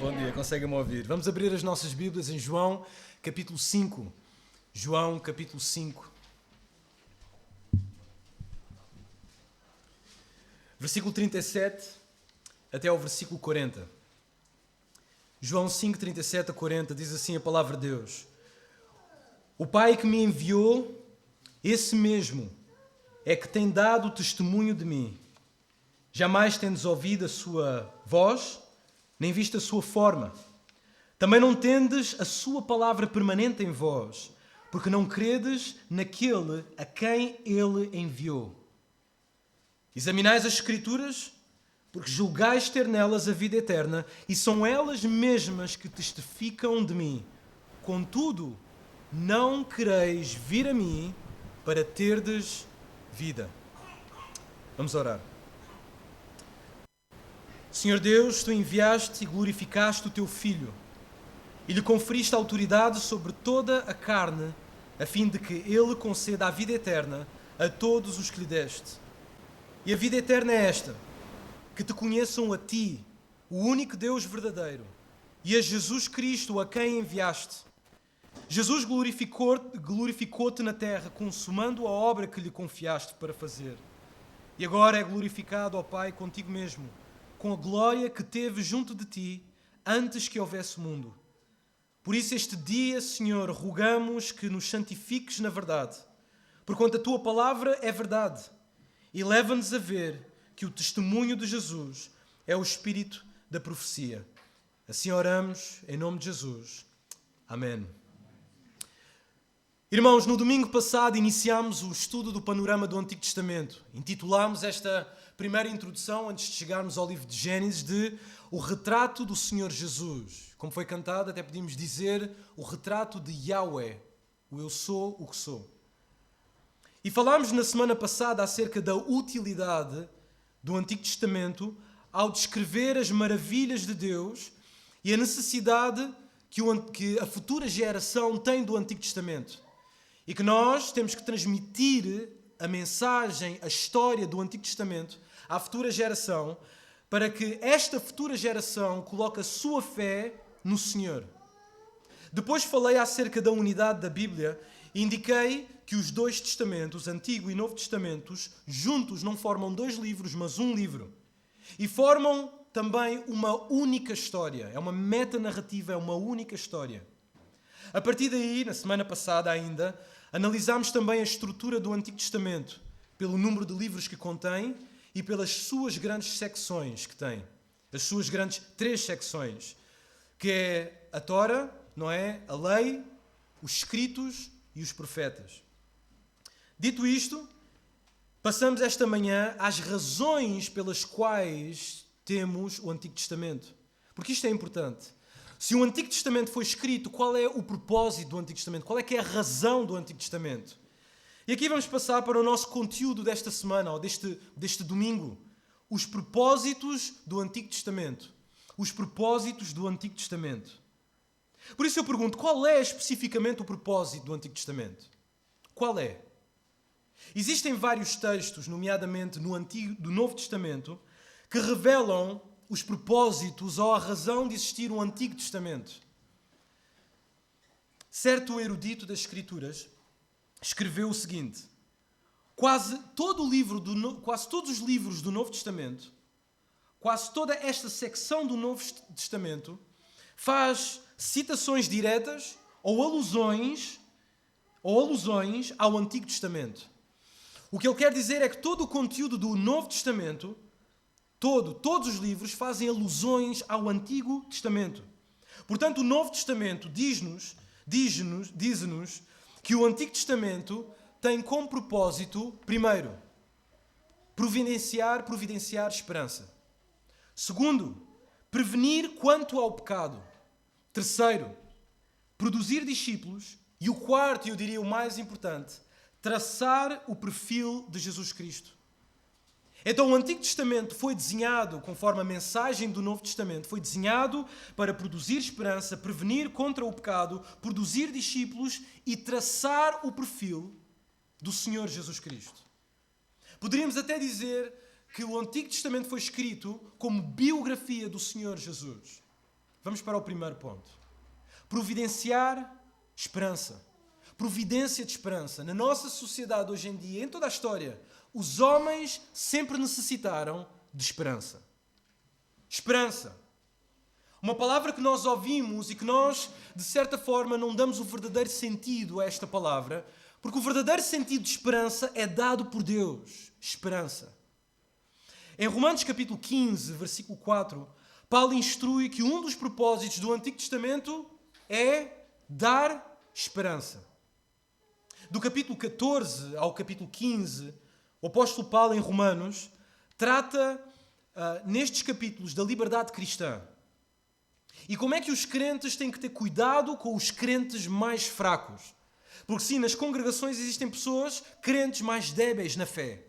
Bom dia, conseguem-me ouvir? Vamos abrir as nossas Bíblias em João, capítulo 5. João, capítulo 5. Versículo 37 até ao versículo 40. João 5, 37 a 40, diz assim a palavra de Deus. O Pai que me enviou, esse mesmo, é que tem dado testemunho de mim. Jamais tendes ouvido a sua voz, nem visto a sua forma. Também não tendes a sua palavra permanente em vós, porque não credes naquele a quem ele enviou. Examinais as Escrituras, porque julgais ter nelas a vida eterna, e são elas mesmas que testificam de mim. Contudo, não quereis vir a mim para terdes vida. Vamos orar. Senhor Deus, Tu enviaste e glorificaste o Teu Filho e lhe conferiste autoridade sobre toda a carne, a fim de que Ele conceda a vida eterna a todos os que lhe deste. E a vida eterna é esta, que Te conheçam a Ti, o único Deus verdadeiro, e a Jesus Cristo, a quem enviaste. Jesus glorificou-Te na terra, consumando a obra que lhe confiaste para fazer. E agora é glorificado, ó Pai, contigo mesmo, com a glória que teve junto de Ti antes que houvesse mundo. Por isso este dia, Senhor, rogamos que nos santifiques na verdade, porquanto a Tua palavra é verdade, e leva-nos a ver que o testemunho de Jesus é o espírito da profecia. Assim oramos, em nome de Jesus. Amém. Irmãos, no domingo passado iniciámos o estudo do panorama do Antigo Testamento. Intitulámos esta primeira introdução, antes de chegarmos ao livro de Gênesis, de O Retrato do Senhor Jesus. Como foi cantado, até podíamos dizer o retrato de Yahweh, o Eu Sou o que Sou. E falámos na semana passada acerca da utilidade do Antigo Testamento ao descrever as maravilhas de Deus e a necessidade que a futura geração tem do Antigo Testamento. E que nós temos que transmitir a mensagem, a história do Antigo Testamento à futura geração, para que esta futura geração coloque a sua fé no Senhor. Depois falei acerca da unidade da Bíblia e indiquei que os dois testamentos, Antigo e Novo Testamentos, juntos não formam dois livros, mas um livro. E formam também uma única história. É uma metanarrativa, é uma única história. A partir daí, na semana passada ainda, analisámos também a estrutura do Antigo Testamento, pelo número de livros que contém e pelas suas grandes secções que tem. As suas grandes 3 secções, que é a Tora, não é? A lei, os escritos e os profetas. Dito isto, passamos esta manhã às razões pelas quais temos o Antigo Testamento. Porque isto é importante. Se o Antigo Testamento foi escrito, qual é o propósito do Antigo Testamento? Qual é que é a razão do Antigo Testamento? E aqui vamos passar para o nosso conteúdo desta semana, ou deste domingo. Os propósitos do Antigo Testamento. Os propósitos do Antigo Testamento. Por isso eu pergunto, qual é especificamente o propósito do Antigo Testamento? Qual é? Existem vários textos, nomeadamente do Novo Testamento, que revelam os propósitos ou a razão de existir um Antigo Testamento. Certo erudito das Escrituras escreveu o seguinte: quase todos os livros do Novo Testamento, quase toda esta secção do Novo Testamento faz citações diretas ou alusões ao Antigo Testamento. O que ele quer dizer é que todo o conteúdo do Novo Testamento, todos os livros fazem alusões ao Antigo Testamento. Portanto, o Novo Testamento diz-nos que o Antigo Testamento tem como propósito, primeiro, providenciar esperança. Segundo, prevenir quanto ao pecado. Terceiro, produzir discípulos. E o quarto, e eu diria o mais importante, traçar o perfil de Jesus Cristo. Então o Antigo Testamento foi desenhado, conforme a mensagem do Novo Testamento, foi desenhado para produzir esperança, prevenir contra o pecado, produzir discípulos e traçar o perfil do Senhor Jesus Cristo. Poderíamos até dizer que o Antigo Testamento foi escrito como biografia do Senhor Jesus. Vamos para o primeiro ponto. Providenciar esperança. Providência de esperança. Na nossa sociedade hoje em dia, em toda a história, os homens sempre necessitaram de esperança. Esperança. Uma palavra que nós ouvimos e que nós, de certa forma, não damos o verdadeiro sentido a esta palavra, porque o verdadeiro sentido de esperança é dado por Deus. Esperança. Em Romanos capítulo 15, versículo 4, Paulo instrui que um dos propósitos do Antigo Testamento é dar esperança. Do capítulo 14 ao capítulo 15, o apóstolo Paulo em Romanos trata nestes capítulos da liberdade cristã. E como é que os crentes têm que ter cuidado com os crentes mais fracos? Porque sim, nas congregações existem pessoas crentes mais débeis na fé.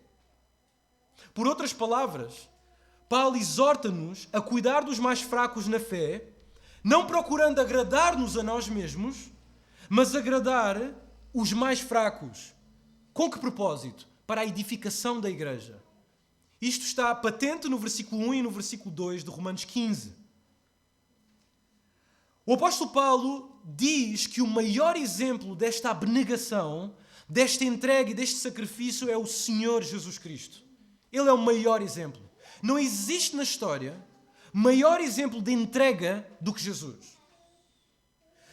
Por outras palavras, Paulo exorta-nos a cuidar dos mais fracos na fé, não procurando agradar-nos a nós mesmos, mas agradar os mais fracos. Com que propósito? Para a edificação da igreja. Isto está patente no versículo 1 e no versículo 2 de Romanos 15. O apóstolo Paulo diz que o maior exemplo desta abnegação, desta entrega e deste sacrifício é o Senhor Jesus Cristo. Ele é o maior exemplo. Não existe na história maior exemplo de entrega do que Jesus.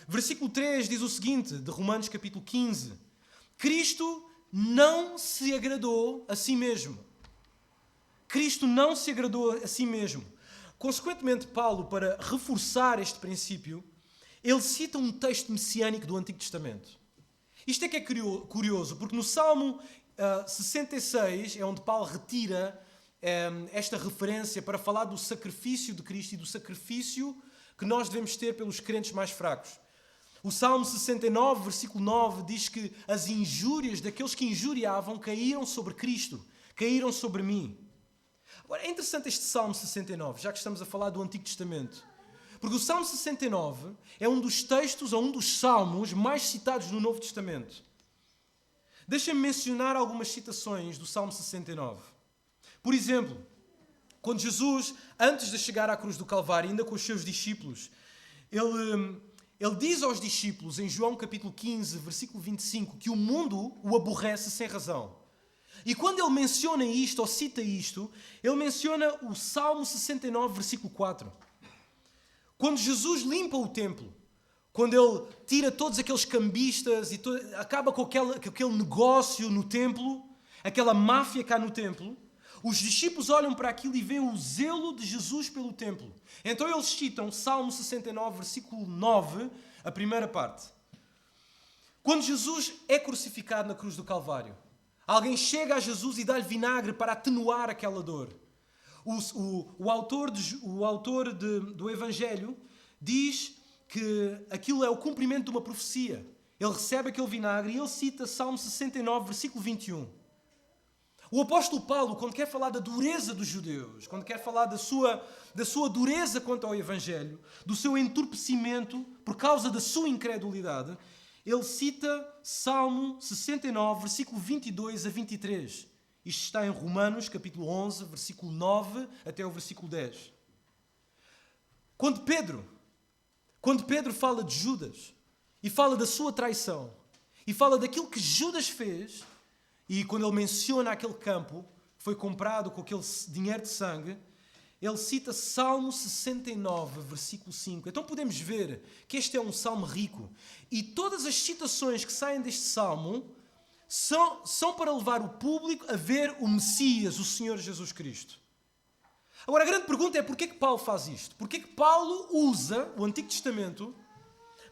Versículo 3 diz o seguinte, de Romanos capítulo 15. Cristo não se agradou a si mesmo. Cristo não se agradou a si mesmo. Consequentemente, Paulo, para reforçar este princípio, ele cita um texto messiânico do Antigo Testamento. Isto é que é curioso, porque no Salmo 66 é onde Paulo retira esta referência para falar do sacrifício de Cristo e do sacrifício que nós devemos ter pelos crentes mais fracos. O Salmo 69, versículo 9, diz que as injúrias daqueles que injuriavam caíram sobre Cristo, caíram sobre mim. Agora, é interessante este Salmo 69, já que estamos a falar do Antigo Testamento. Porque o Salmo 69 é um dos textos, ou um dos salmos mais citados no Novo Testamento. Deixem-me mencionar algumas citações do Salmo 69. Por exemplo, quando Jesus, antes de chegar à cruz do Calvário, ainda com os seus discípulos, ele diz aos discípulos, em João capítulo 15, versículo 25, que o mundo o aborrece sem razão. E quando ele menciona isto, ou cita isto, ele menciona o Salmo 69, versículo 4. Quando Jesus limpa o templo, quando ele tira todos aqueles cambistas e acaba com aquele negócio no templo, aquela máfia cá no templo, os discípulos olham para aquilo e veem o zelo de Jesus pelo templo. Então eles citam Salmo 69, versículo 9, a primeira parte. Quando Jesus é crucificado na cruz do Calvário, alguém chega a Jesus e dá-lhe vinagre para atenuar aquela dor. O autor do Evangelho diz que aquilo é o cumprimento de uma profecia. Ele recebe aquele vinagre e ele cita Salmo 69, versículo 21. O apóstolo Paulo, quando quer falar da dureza dos judeus, quando quer falar da sua dureza quanto ao Evangelho, do seu entorpecimento por causa da sua incredulidade, ele cita Salmo 69, versículo 22 a 23. Isto está em Romanos, capítulo 11, versículo 9 até o versículo 10. Quando Pedro fala de Judas e fala da sua traição e fala daquilo que Judas fez, e quando ele menciona aquele campo que foi comprado com aquele dinheiro de sangue, ele cita Salmo 69, versículo 5. Então podemos ver que este é um salmo rico. E todas as citações que saem deste salmo são para levar o público a ver o Messias, o Senhor Jesus Cristo. Agora a grande pergunta é porquê que Paulo faz isto? Porquê que Paulo usa o Antigo Testamento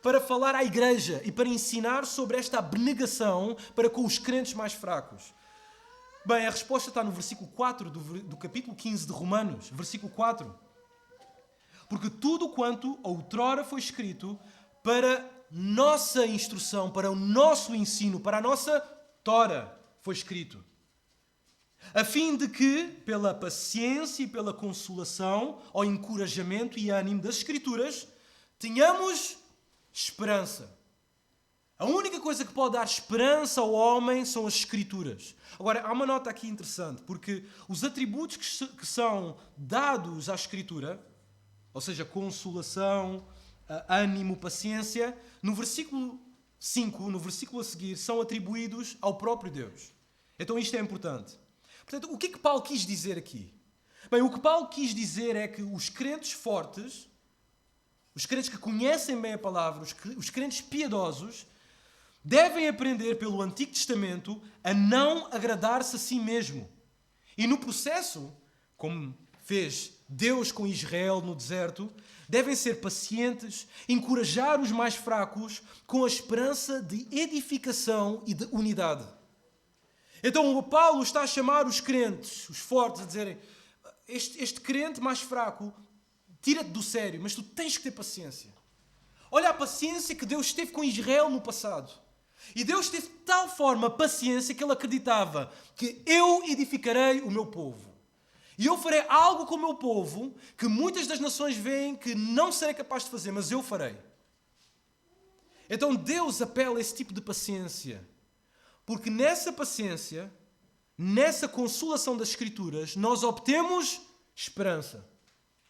para falar à igreja e para ensinar sobre esta abnegação para com os crentes mais fracos? Bem, a resposta está no versículo 4 do capítulo 15 de Romanos. Versículo 4. Porque tudo quanto outrora foi escrito para nossa instrução, para o nosso ensino, para a nossa Tora, foi escrito. A fim de que, pela paciência e pela consolação, ao encorajamento e ânimo das Escrituras, tenhamos esperança. A única coisa que pode dar esperança ao homem são as Escrituras. Agora, há uma nota aqui interessante, porque os atributos que são dados à Escritura ou seja, consolação, ânimo, paciência, no versículo 5, no versículo a seguir, são atribuídos ao próprio Deus. Então isto é importante. Portanto, o que é que Paulo quis dizer aqui? Bem, o que Paulo quis dizer é que os crentes fortes, os crentes que conhecem bem a palavra, os crentes piedosos, devem aprender pelo Antigo Testamento a não agradar-se a si mesmo. E no processo, como fez Deus com Israel no deserto, devem ser pacientes, encorajar os mais fracos com a esperança de edificação e de unidade. Então o Paulo está a chamar os crentes, os fortes, a dizerem: este crente mais fraco, tira-te do sério, mas tu tens que ter paciência. Olha a paciência que Deus teve com Israel no passado. E Deus teve de tal forma paciência que ele acreditava que eu edificarei o meu povo. E eu farei algo com o meu povo que muitas das nações veem que não serei capaz de fazer, mas eu farei. Então Deus apela a esse tipo de paciência. Porque nessa paciência, nessa consolação das Escrituras, nós obtemos esperança.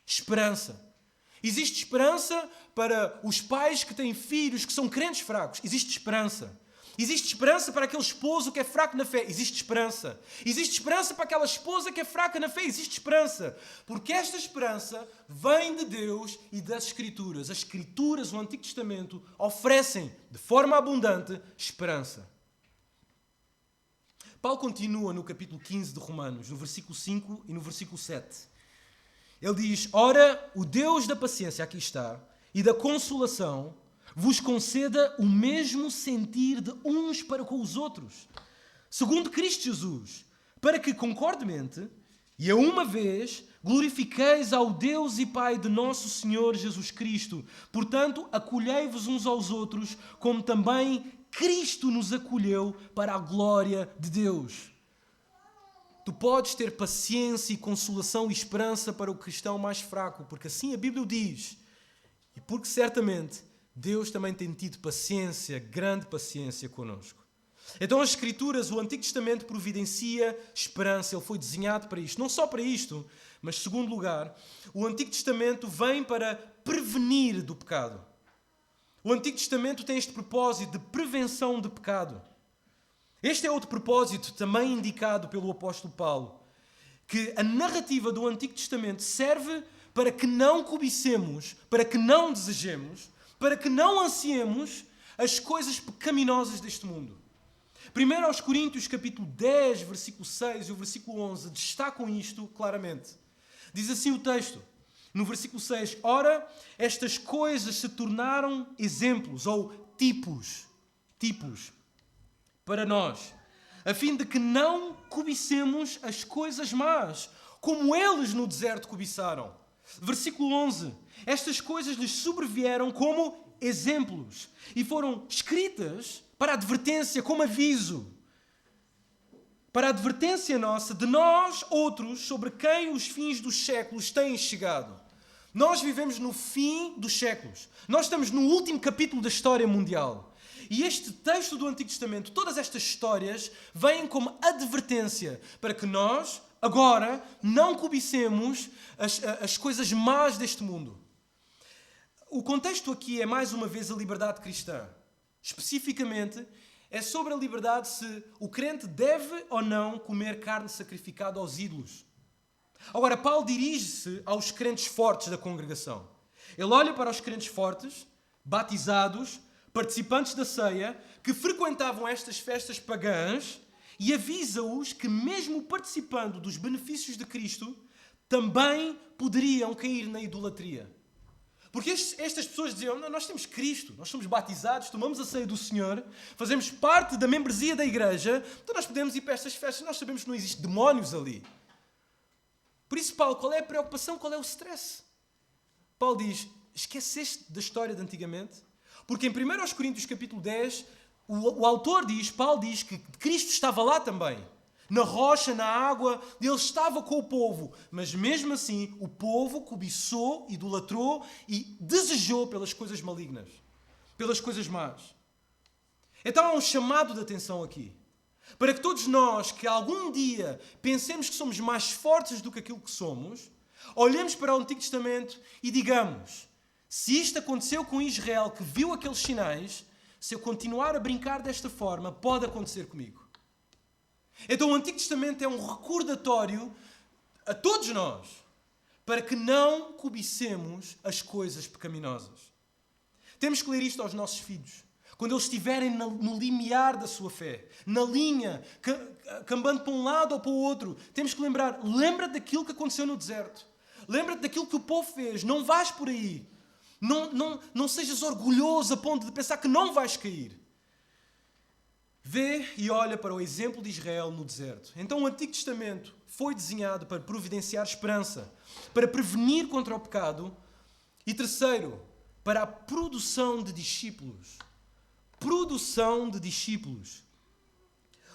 Esperança. Existe esperança para os pais que têm filhos que são crentes fracos. Existe esperança. Existe esperança para aquele esposo que é fraco na fé. Existe esperança. Existe esperança para aquela esposa que é fraca na fé. Existe esperança. Porque esta esperança vem de Deus e das Escrituras. As Escrituras, o Antigo Testamento, oferecem de forma abundante esperança. Paulo continua no capítulo 15 de Romanos, no versículo 5 e no versículo 7. Ele diz: ora, o Deus da paciência, aqui está, e da consolação, vos conceda o mesmo sentir de uns para com os outros, segundo Cristo Jesus, para que, concordemente, e a uma vez, glorifiqueis ao Deus e Pai de nosso Senhor Jesus Cristo. Portanto, acolhei-vos uns aos outros, como também Cristo nos acolheu para a glória de Deus. Tu podes ter paciência e consolação e esperança para o cristão mais fraco, porque assim a Bíblia o diz. E porque certamente Deus também tem tido paciência, grande paciência connosco. Então as Escrituras, o Antigo Testamento providencia esperança. Ele foi desenhado para isto. Não só para isto, mas, em segundo lugar, o Antigo Testamento vem para prevenir do pecado. O Antigo Testamento tem este propósito de prevenção de pecado. Este é outro propósito também indicado pelo apóstolo Paulo, que a narrativa do Antigo Testamento serve para que não cobicemos, para que não desejemos, para que não ansiemos as coisas pecaminosas deste mundo. 1 aos Coríntios, capítulo 10, versículo 6 e o versículo 11 destacam isto claramente. Diz assim o texto, no versículo 6, ora, estas coisas se tornaram exemplos ou tipos para nós, a fim de que não cobicemos as coisas más, como eles no deserto cobiçaram. Versículo 11, estas coisas lhes sobrevieram como exemplos e foram escritas para advertência, como aviso, para a advertência nossa de nós outros sobre quem os fins dos séculos têm chegado. Nós vivemos no fim dos séculos. Nós estamos no último capítulo da história mundial. E este texto do Antigo Testamento, todas estas histórias, vêm como advertência para que nós, agora, não cobicemos as coisas más deste mundo. O contexto aqui é, mais uma vez, a liberdade cristã. Especificamente, é sobre a liberdade se o crente deve ou não comer carne sacrificada aos ídolos. Agora, Paulo dirige-se aos crentes fortes da congregação. Ele olha para os crentes fortes, batizados, participantes da ceia, que frequentavam estas festas pagãs e avisa-os que, mesmo participando dos benefícios de Cristo, também poderiam cair na idolatria. Porque estas pessoas diziam, não, nós temos Cristo, nós somos batizados, tomamos a ceia do Senhor, fazemos parte da membresia da igreja, então nós podemos ir para estas festas, nós sabemos que não existe demónios ali. Por isso, Paulo, qual é a preocupação, qual é o stress? Paulo diz, esqueceste da história de antigamente? Porque em 1 Coríntios capítulo 10, o autor diz, Paulo diz que Cristo estava lá também. Na rocha, na água, ele estava com o povo. Mas mesmo assim, o povo cobiçou, idolatrou e desejou pelas coisas malignas. Pelas coisas más. Então há um chamado de atenção aqui. Para que todos nós, que algum dia pensemos que somos mais fortes do que aquilo que somos, Olhemos para o Antigo Testamento e digamos, se isto aconteceu com Israel, que viu aqueles sinais, se eu continuar a brincar desta forma, pode acontecer comigo. Então o Antigo Testamento é um recordatório a todos nós, para que não cobicemos as coisas pecaminosas. Temos que ler isto aos nossos filhos. Quando eles estiverem no limiar da sua fé, na linha, cambando para um lado ou para o outro, temos que lembra-te daquilo que aconteceu no deserto. Lembra-te daquilo que o povo fez. Não vais por aí. Não sejas orgulhoso a ponto de pensar que não vais cair. Vê e olha para o exemplo de Israel no deserto. Então o Antigo Testamento foi desenhado para providenciar esperança, para prevenir contra o pecado e, terceiro, para a produção de discípulos. Produção de discípulos.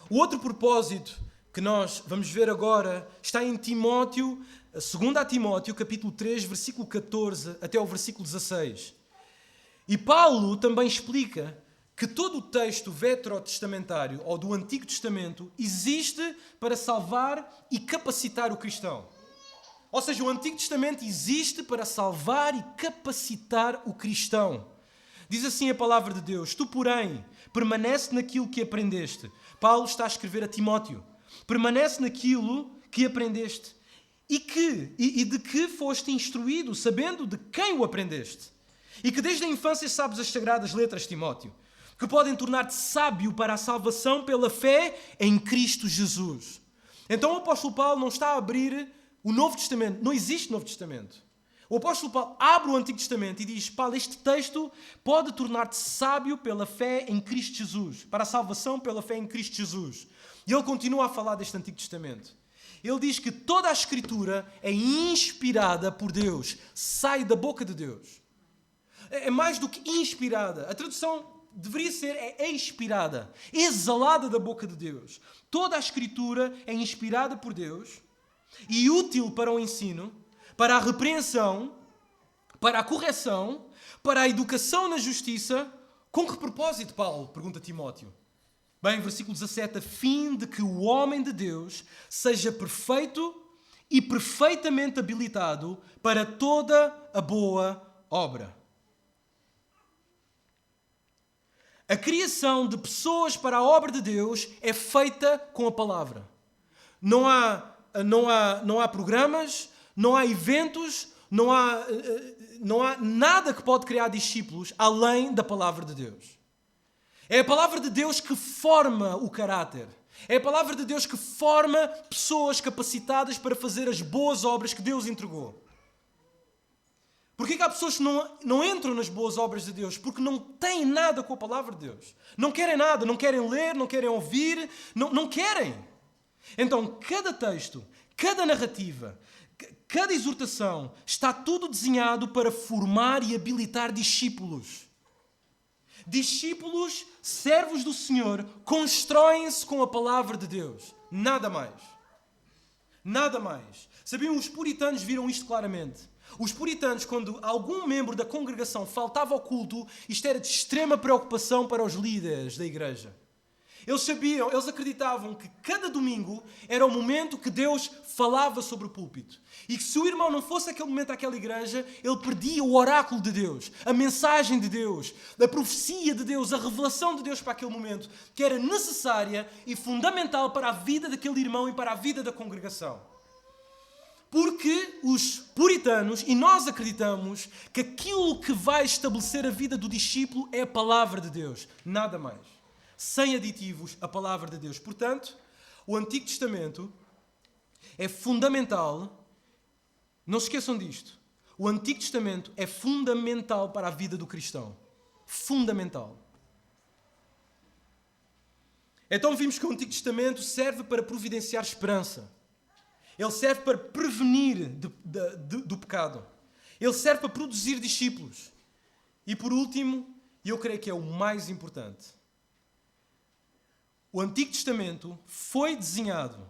O outro propósito que nós vamos ver agora está em Timóteo, 2 Timóteo, capítulo 3, versículo 14 até o versículo 16. E Paulo também explica que todo o texto veterotestamentário ou do Antigo Testamento existe para salvar e capacitar o cristão. Ou seja, o Antigo Testamento existe para salvar e capacitar o cristão. Diz assim a palavra de Deus: tu, porém, permanece naquilo que aprendeste. Paulo está a escrever a Timóteo. Permanece naquilo que aprendeste e de que foste instruído, sabendo de quem o aprendeste. E que desde a infância sabes as sagradas letras, Timóteo, que podem tornar-te sábio para a salvação pela fé em Cristo Jesus. Então o apóstolo Paulo não está a abrir o Novo Testamento. Não existe Novo Testamento. O apóstolo Paulo abre o Antigo Testamento e diz: Paulo, este texto pode tornar-te sábio pela fé em Cristo Jesus, para a salvação pela fé em Cristo Jesus. E ele continua a falar deste Antigo Testamento. Ele diz que toda a Escritura é inspirada por Deus, sai da boca de Deus. É mais do que inspirada. A tradução deveria ser inspirada, exalada da boca de Deus. Toda a Escritura é inspirada por Deus e útil para o ensino, para a repreensão, para a correção, para a educação na justiça. Com que propósito, Paulo? Pergunta Timóteo. Bem, versículo 17, a fim de que o homem de Deus seja perfeito e perfeitamente habilitado para toda a boa obra. A criação de pessoas para a obra de Deus é feita com a palavra. Não há programas, não há eventos, não há nada que pode criar discípulos além da palavra de Deus. É a palavra de Deus que forma o caráter. É a palavra de Deus que forma pessoas capacitadas para fazer as boas obras que Deus entregou. Porquê que há pessoas que não entram nas boas obras de Deus? Porque não têm nada com a palavra de Deus. Não querem nada, não querem ler, não querem ouvir, não querem. Então, cada texto, cada narrativa, cada exortação, está tudo desenhado para formar e habilitar discípulos. Discípulos, servos do Senhor, constroem-se com a palavra de Deus. Nada mais. Nada mais. Sabiam, os puritanos viram isto claramente. Os puritanos, quando algum membro da congregação faltava ao culto, isto era de extrema preocupação para os líderes da igreja. Eles acreditavam que cada domingo era o momento que Deus falava sobre o púlpito. E que se o irmão não fosse aquele momento àquela igreja, ele perdia o oráculo de Deus, a mensagem de Deus, a profecia de Deus, a revelação de Deus para aquele momento, que era necessária e fundamental para a vida daquele irmão e para a vida da congregação. Porque os puritanos, e nós acreditamos, que aquilo que vai estabelecer a vida do discípulo é a palavra de Deus, nada mais. Sem aditivos, a palavra de Deus. Portanto, o Antigo Testamento é fundamental. Não se esqueçam disto. O Antigo Testamento é fundamental para a vida do cristão. Fundamental. Então vimos que o Antigo Testamento serve para providenciar esperança. Ele serve para prevenir do pecado. Ele serve para produzir discípulos. E por último, e eu creio que é o mais importante, o Antigo Testamento foi desenhado.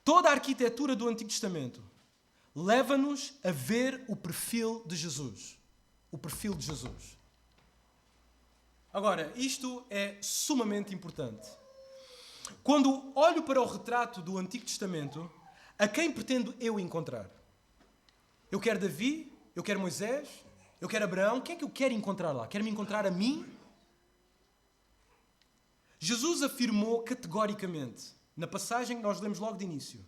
Toda a arquitetura do Antigo Testamento leva-nos a ver o perfil de Jesus. O perfil de Jesus. Agora, isto é sumamente importante. Quando olho para o retrato do Antigo Testamento, a quem pretendo eu encontrar? Eu quero Davi, eu quero Moisés, eu quero Abraão. Quem é que eu quero encontrar lá? Quero me encontrar a mim? Jesus afirmou categoricamente, na passagem que nós lemos logo de início,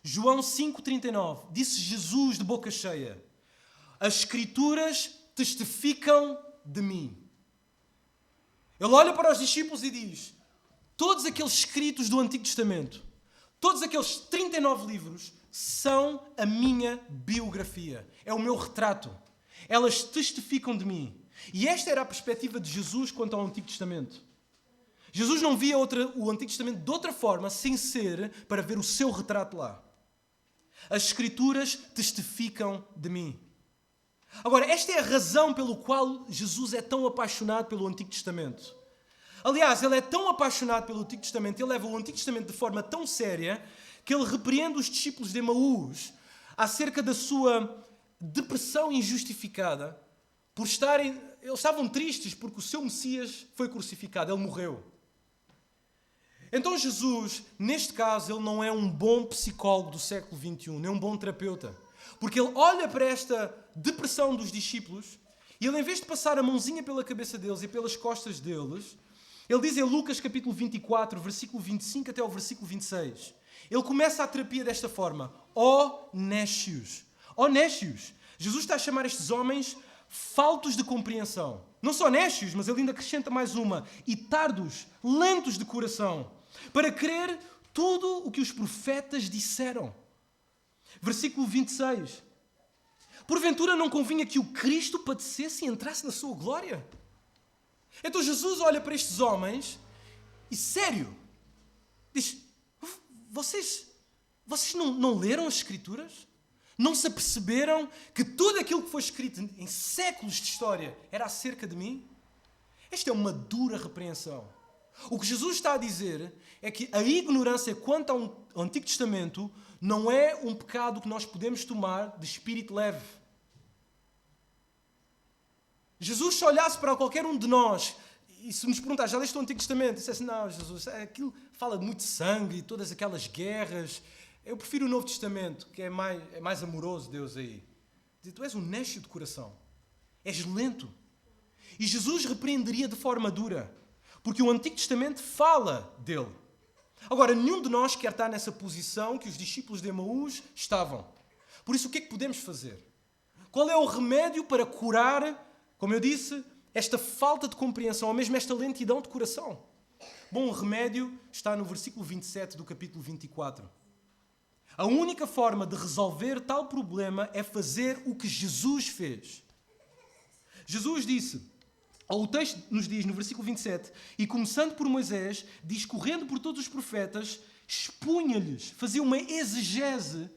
João 5,39, disse Jesus de boca cheia: as Escrituras testificam de mim. Ele olha para os discípulos e diz: todos aqueles escritos do Antigo Testamento, todos aqueles 39 livros, são a minha biografia. É o meu retrato. Elas testificam de mim. E esta era a perspectiva de Jesus quanto ao Antigo Testamento. Jesus não via o Antigo Testamento de outra forma, sem ser para ver o seu retrato lá. As Escrituras testificam de mim. Agora, esta é a razão pelo qual Jesus é tão apaixonado pelo Antigo Testamento. Aliás, ele é tão apaixonado pelo Antigo Testamento, ele leva o Antigo Testamento de forma tão séria, que ele repreende os discípulos de Emaús acerca da sua depressão injustificada, por estarem... Eles estavam tristes porque o seu Messias foi crucificado, ele morreu. Então Jesus, neste caso, ele não é um bom psicólogo do século XXI, nem um bom terapeuta. Porque ele olha para esta depressão dos discípulos e ele, em vez de passar a mãozinha pela cabeça deles e pelas costas deles, ele diz em Lucas capítulo 24, versículo 25 até ao versículo 26, ele começa a terapia desta forma: ó néscios. Ó néscios. Jesus está a chamar estes homens faltos de compreensão. Não só néscios, mas ele ainda acrescenta mais uma: e tardos, lentos de coração, para crer tudo o que os profetas disseram. Versículo 26. Porventura não convinha que o Cristo padecesse e entrasse na sua glória? Então Jesus olha para estes homens e, sério, diz: vocês não leram as Escrituras? Não se aperceberam que tudo aquilo que foi escrito em séculos de história era acerca de mim? Esta é uma dura repreensão. O que Jesus está a dizer é que a ignorância quanto ao Antigo Testamento não é um pecado que nós podemos tomar de espírito leve. Jesus, se olhasse para qualquer um de nós e se nos perguntasse: já leste o Antigo Testamento? Dissesse: não, Jesus, aquilo fala de muito sangue e todas aquelas guerras. Eu prefiro o Novo Testamento, que é mais amoroso, Deus aí. Diz: tu és um néscio de coração. És lento. E Jesus repreenderia de forma dura, porque o Antigo Testamento fala dele. Agora, nenhum de nós quer estar nessa posição que os discípulos de Emaús estavam. Por isso, o que é que podemos fazer? Qual é o remédio para curar, como eu disse, esta falta de compreensão, ou mesmo esta lentidão de coração? Bom, o remédio está no versículo 27 do capítulo 24. A única forma de resolver tal problema é fazer o que Jesus fez. Jesus disse, ou o texto nos diz no versículo 27, e começando por Moisés, discorrendo por todos os profetas, expunha-lhes, fazia uma exegese,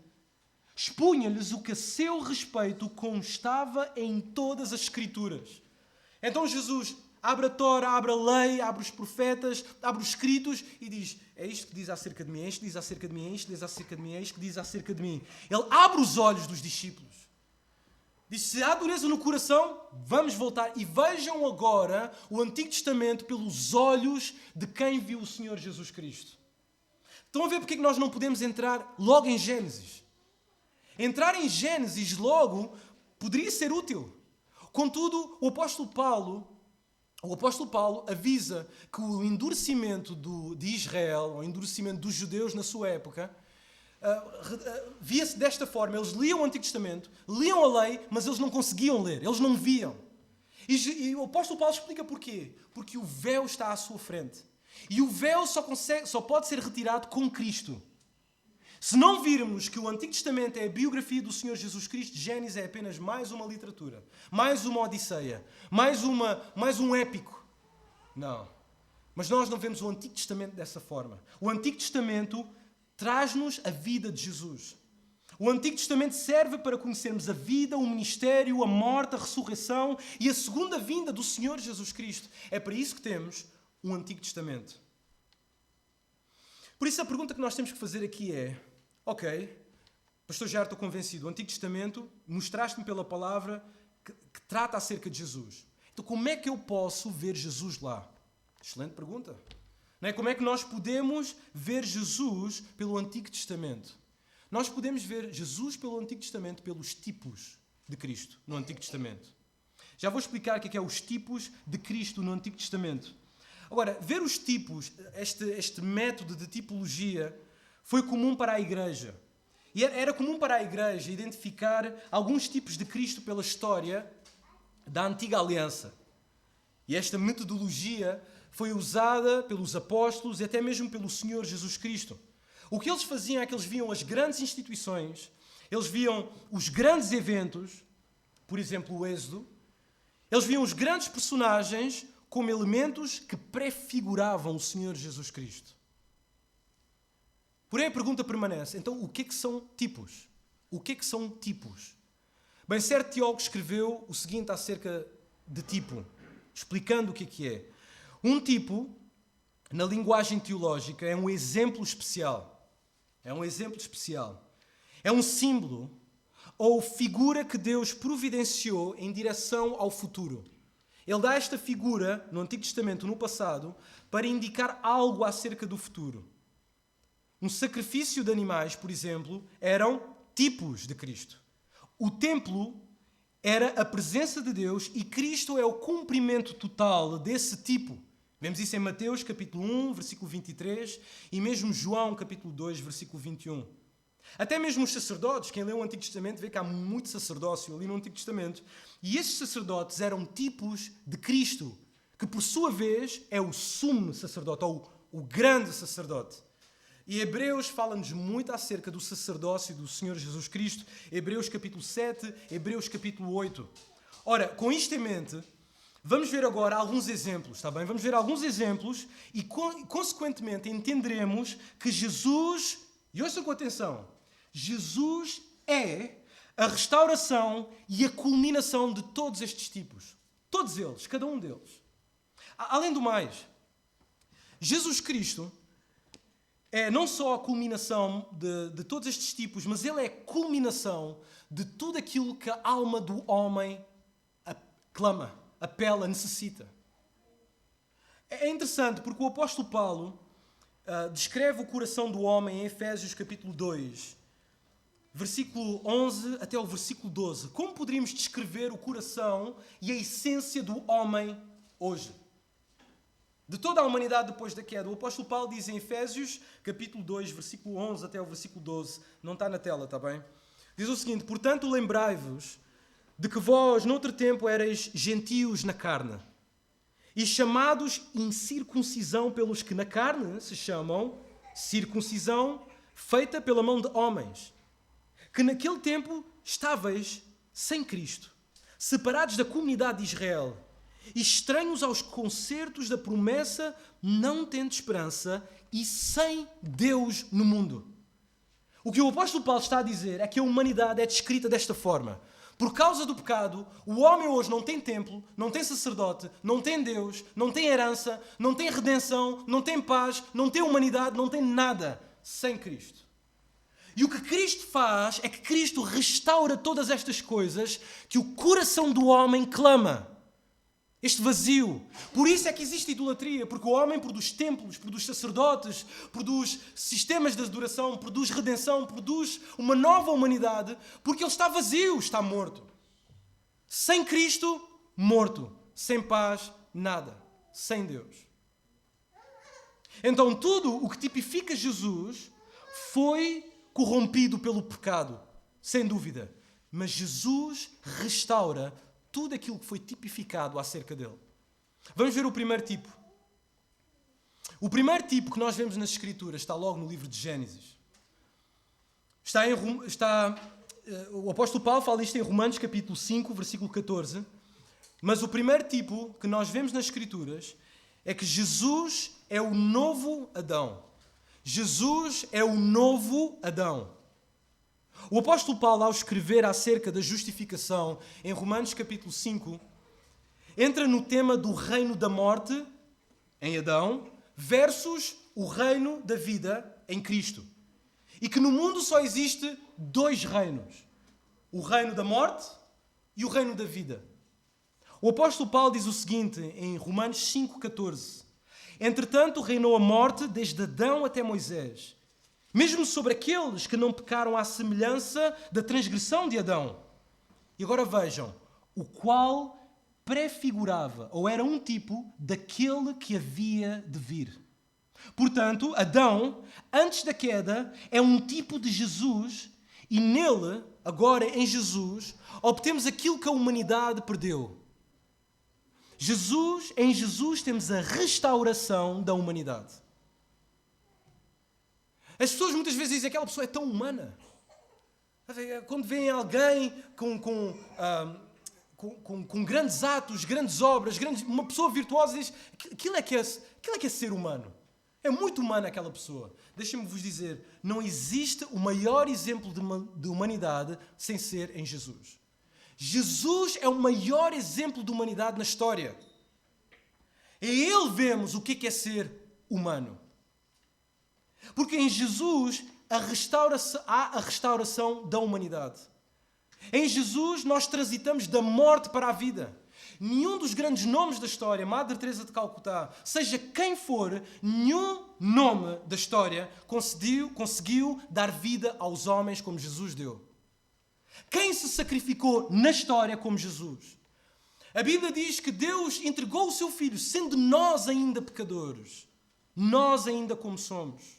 expunha-lhes o que a seu respeito constava em todas as Escrituras. Então Jesus abre a Tora, abre a lei, abre os profetas, abre os escritos e diz: é isto que diz acerca de mim, é isto que diz acerca de mim, é isto que diz acerca de mim, é isto que diz acerca de mim. Ele abre os olhos dos discípulos. Diz: se há dureza no coração, vamos voltar e vejam agora o Antigo Testamento pelos olhos de quem viu o Senhor Jesus Cristo. Estão a ver porque é que nós não podemos entrar logo em Gênesis? Entrar em Gênesis logo poderia ser útil. Contudo, o apóstolo Paulo avisa que o endurecimento de Israel, o endurecimento dos judeus na sua época, via-se desta forma. Eles liam o Antigo Testamento, liam a lei, mas eles não conseguiam ler, eles não viam. E o apóstolo Paulo explica porquê. Porque o véu está à sua frente. E o véu só pode ser retirado com Cristo. Se não virmos que o Antigo Testamento é a biografia do Senhor Jesus Cristo, Gênesis é apenas mais uma literatura, mais uma Odisseia, mais um épico. Não. Mas nós não vemos o Antigo Testamento dessa forma. O Antigo Testamento traz-nos a vida de Jesus. O Antigo Testamento serve para conhecermos a vida, o ministério, a morte, a ressurreição e a segunda vinda do Senhor Jesus Cristo. É para isso que temos um Antigo Testamento. Por isso a pergunta que nós temos que fazer aqui é: ok, pastor, já estou convencido, o Antigo Testamento mostraste-me pela palavra que trata acerca de Jesus. Então como é que eu posso ver Jesus lá? Excelente pergunta. Não é? Como é que nós podemos ver Jesus pelo Antigo Testamento? nós podemos ver Jesus pelo Antigo Testamento pelos tipos de Cristo no Antigo Testamento. Já vou explicar o que é os tipos de Cristo no Antigo Testamento. Agora, ver os tipos, este método de tipologia, foi comum para a Igreja. E era comum para a Igreja identificar alguns tipos de Cristo pela história da Antiga Aliança. E esta metodologia foi usada pelos apóstolos e até mesmo pelo Senhor Jesus Cristo. O que eles faziam é que eles viam as grandes instituições, eles viam os grandes eventos, por exemplo, o Êxodo, eles viam os grandes personagens como elementos que prefiguravam o Senhor Jesus Cristo. Porém, a pergunta permanece. Então, o que é que são tipos? O que é que são tipos? Bem, certo teólogo escreveu o seguinte acerca de tipo, explicando o que é. Um tipo, na linguagem teológica, é um exemplo especial. É um exemplo especial. É um símbolo ou figura que Deus providenciou em direção ao futuro. Ele dá esta figura, no Antigo Testamento, no passado, para indicar algo acerca do futuro. Um sacrifício de animais, por exemplo, eram tipos de Cristo. O templo era a presença de Deus e Cristo é o cumprimento total desse tipo. Vemos isso em Mateus, capítulo 1, versículo 23, e mesmo João, capítulo 2, versículo 21. Até mesmo os sacerdotes, quem lê o Antigo Testamento vê que há muito sacerdócio ali no Antigo Testamento. E estes sacerdotes eram tipos de Cristo, que por sua vez é o sumo sacerdote, ou o grande sacerdote. E Hebreus fala-nos muito acerca do sacerdócio do Senhor Jesus Cristo. Hebreus capítulo 7, Hebreus capítulo 8. Ora, com isto em mente, vamos ver agora alguns exemplos, está bem? Vamos ver alguns exemplos e, consequentemente, entenderemos que Jesus, e ouçam com atenção, Jesus é a restauração e a culminação de todos estes tipos. Todos eles, cada um deles. Além do mais, Jesus Cristo é não só a culminação de todos estes tipos, mas ele é a culminação de tudo aquilo que a alma do homem clama, apela, necessita. É interessante porque o apóstolo Paulo descreve o coração do homem em Efésios capítulo 2, versículo 11 até o versículo 12. Como poderíamos descrever o coração e a essência do homem hoje? De toda a humanidade depois da queda. O apóstolo Paulo diz em Efésios, capítulo 2, versículo 11 até o versículo 12. Não está na tela, está bem? Diz o seguinte: portanto, lembrai-vos de que vós, noutro tempo, erais gentios na carne, e chamados incircuncisão pelos que na carne se chamam circuncisão feita pela mão de homens, que naquele tempo estáveis sem Cristo, separados da comunidade de Israel, e estranhos aos concertos da promessa, não tendo esperança e sem Deus no mundo. O que o apóstolo Paulo está a dizer é que a humanidade é descrita desta forma. Por causa do pecado, o homem hoje não tem templo, não tem sacerdote, não tem Deus, não tem herança, não tem redenção, não tem paz, não tem humanidade, não tem nada sem Cristo. E o que Cristo faz é que Cristo restaura todas estas coisas que o coração do homem clama. Este vazio. Por isso é que existe idolatria, porque o homem produz templos, produz sacerdotes, produz sistemas de adoração, produz redenção, produz uma nova humanidade, porque ele está vazio, está morto. Sem Cristo, morto. Sem paz, nada. Sem Deus. Então tudo o que tipifica Jesus foi corrompido pelo pecado, sem dúvida. Mas Jesus restaura tudo aquilo que foi tipificado acerca dele. Vamos ver o primeiro tipo. O primeiro tipo que nós vemos nas Escrituras está logo no livro de Gênesis. O apóstolo Paulo fala isto em Romanos capítulo 5, versículo 14. Mas o primeiro tipo que nós vemos nas Escrituras é que Jesus é o novo Adão. Jesus é o novo Adão. O apóstolo Paulo, ao escrever acerca da justificação, em Romanos capítulo 5, entra no tema do reino da morte, em Adão, versus o reino da vida, em Cristo. E que no mundo só existe dois reinos. O reino da morte e o reino da vida. O apóstolo Paulo diz o seguinte, em Romanos 5,14. Entretanto, reinou a morte desde Adão até Moisés, Mesmo sobre aqueles que não pecaram à semelhança da transgressão de Adão. E agora vejam, o qual prefigurava, ou era um tipo daquele que havia de vir. Portanto, Adão, antes da queda, é um tipo de Jesus e nele, agora em Jesus, obtemos aquilo que a humanidade perdeu. Em Jesus temos a restauração da humanidade. As pessoas muitas vezes dizem que aquela pessoa é tão humana. Quando veem alguém com grandes atos, grandes obras, uma pessoa virtuosa, diz aquilo é que é ser humano. É muito humana aquela pessoa. Deixem-me vos dizer, não existe o maior exemplo de humanidade sem ser em Jesus. Jesus é o maior exemplo de humanidade na história. Em Ele vemos o que é ser humano. Porque em Jesus há a restauração da humanidade. Em Jesus nós transitamos da morte para a vida. Nenhum dos grandes nomes da história, Madre Teresa de Calcutá, seja quem for, nenhum nome da história conseguiu dar vida aos homens como Jesus deu. Quem se sacrificou na história como Jesus? A Bíblia diz que Deus entregou o seu Filho, sendo nós ainda pecadores. Nós ainda como somos.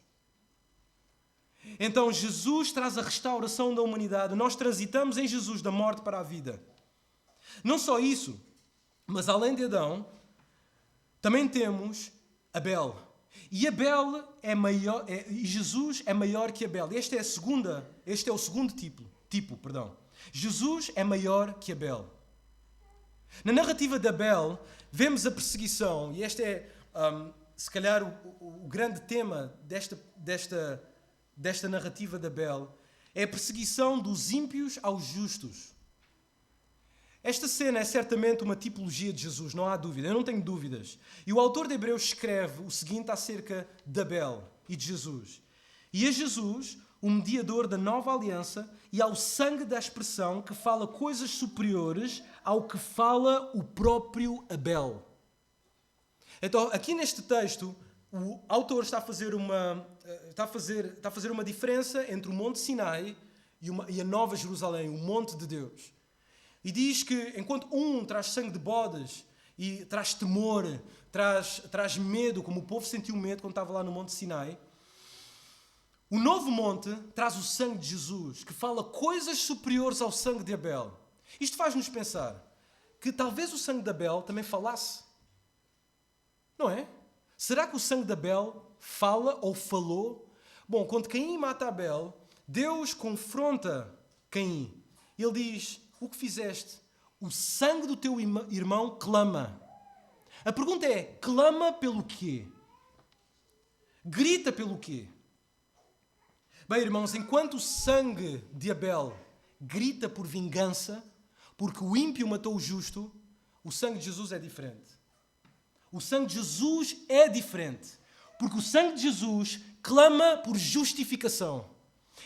Então Jesus traz a restauração da humanidade. Nós transitamos em Jesus da morte para a vida. Não só isso, mas além de Adão, também temos Abel. E Abel é maior, e Jesus é maior que Abel. Este é o segundo tipo. Jesus é maior que Abel. Na narrativa de Abel, vemos a perseguição, e este é, se calhar, o grande tema desta narrativa de Abel, é a perseguição dos ímpios aos justos. Esta cena é certamente uma tipologia de Jesus, não há dúvida, eu não tenho dúvidas. E o autor de Hebreus escreve o seguinte acerca de Abel e de Jesus. E a Jesus, o mediador da nova aliança, e ao sangue da expressão que fala coisas superiores ao que fala o próprio Abel. Então, aqui neste texto, o autor está a fazer uma diferença entre o Monte Sinai e a Nova Jerusalém, o Monte de Deus. E diz que enquanto um traz sangue de bodes e traz temor, traz medo, como o povo sentiu medo quando estava lá no Monte Sinai, o novo monte traz o sangue de Jesus, que fala coisas superiores ao sangue de Abel. Isto faz-nos pensar que talvez o sangue de Abel também falasse. Não é? Será que o sangue de Abel fala ou falou? Bom, quando Caim mata Abel, Deus confronta Caim. Ele diz, o que fizeste? O sangue do teu irmão clama. A pergunta é, clama pelo quê? Grita pelo quê? Bem, irmãos, enquanto o sangue de Abel grita por vingança, porque o ímpio matou o justo, o sangue de Jesus é diferente. O sangue de Jesus é diferente, porque o sangue de Jesus clama por justificação.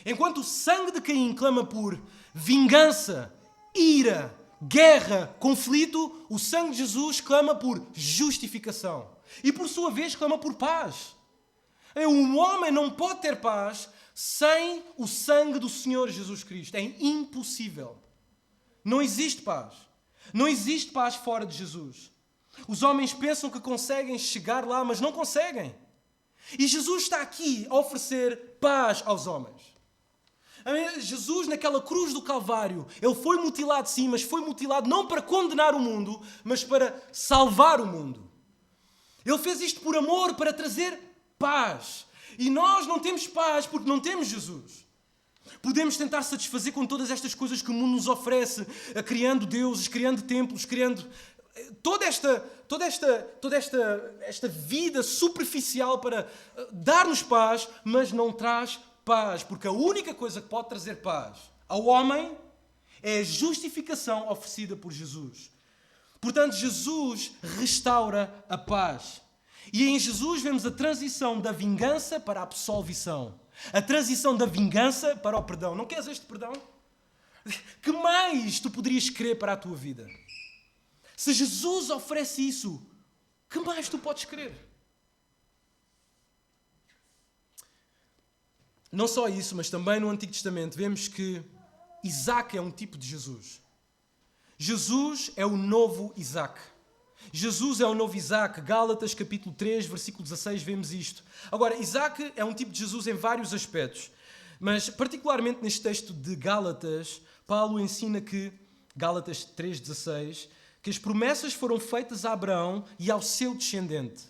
Enquanto o sangue de Caim clama por vingança, ira, guerra, conflito, o sangue de Jesus clama por justificação. E por sua vez clama por paz. Um homem não pode ter paz sem o sangue do Senhor Jesus Cristo. É impossível. Não existe paz. Não existe paz fora de Jesus. Os homens pensam que conseguem chegar lá, mas não conseguem. E Jesus está aqui a oferecer paz aos homens. Jesus, naquela cruz do Calvário, ele foi mutilado sim, mas foi mutilado não para condenar o mundo, mas para salvar o mundo. Ele fez isto por amor, para trazer paz. E nós não temos paz porque não temos Jesus. Podemos tentar satisfazer com todas estas coisas que o mundo nos oferece, criando deuses, criando templos, criando toda esta vida superficial para dar-nos paz, mas não traz paz, porque a única coisa que pode trazer paz ao homem é a justificação oferecida por Jesus. Portanto, Jesus restaura a paz. E em Jesus vemos a transição da vingança para a absolvição. A transição da vingança para o perdão. Não queres este perdão? Que mais tu poderias querer para a tua vida? Se Jesus oferece isso, que mais tu podes querer? Não só isso, mas também no Antigo Testamento vemos que Isaac é um tipo de Jesus. Jesus é o novo Isaac. Jesus é o novo Isaac. Gálatas capítulo 3, versículo 16, vemos isto. Agora, Isaac é um tipo de Jesus em vários aspectos. Mas, particularmente neste texto de Gálatas, Paulo ensina que, Gálatas 3,16, que as promessas foram feitas a Abraão e ao seu descendente.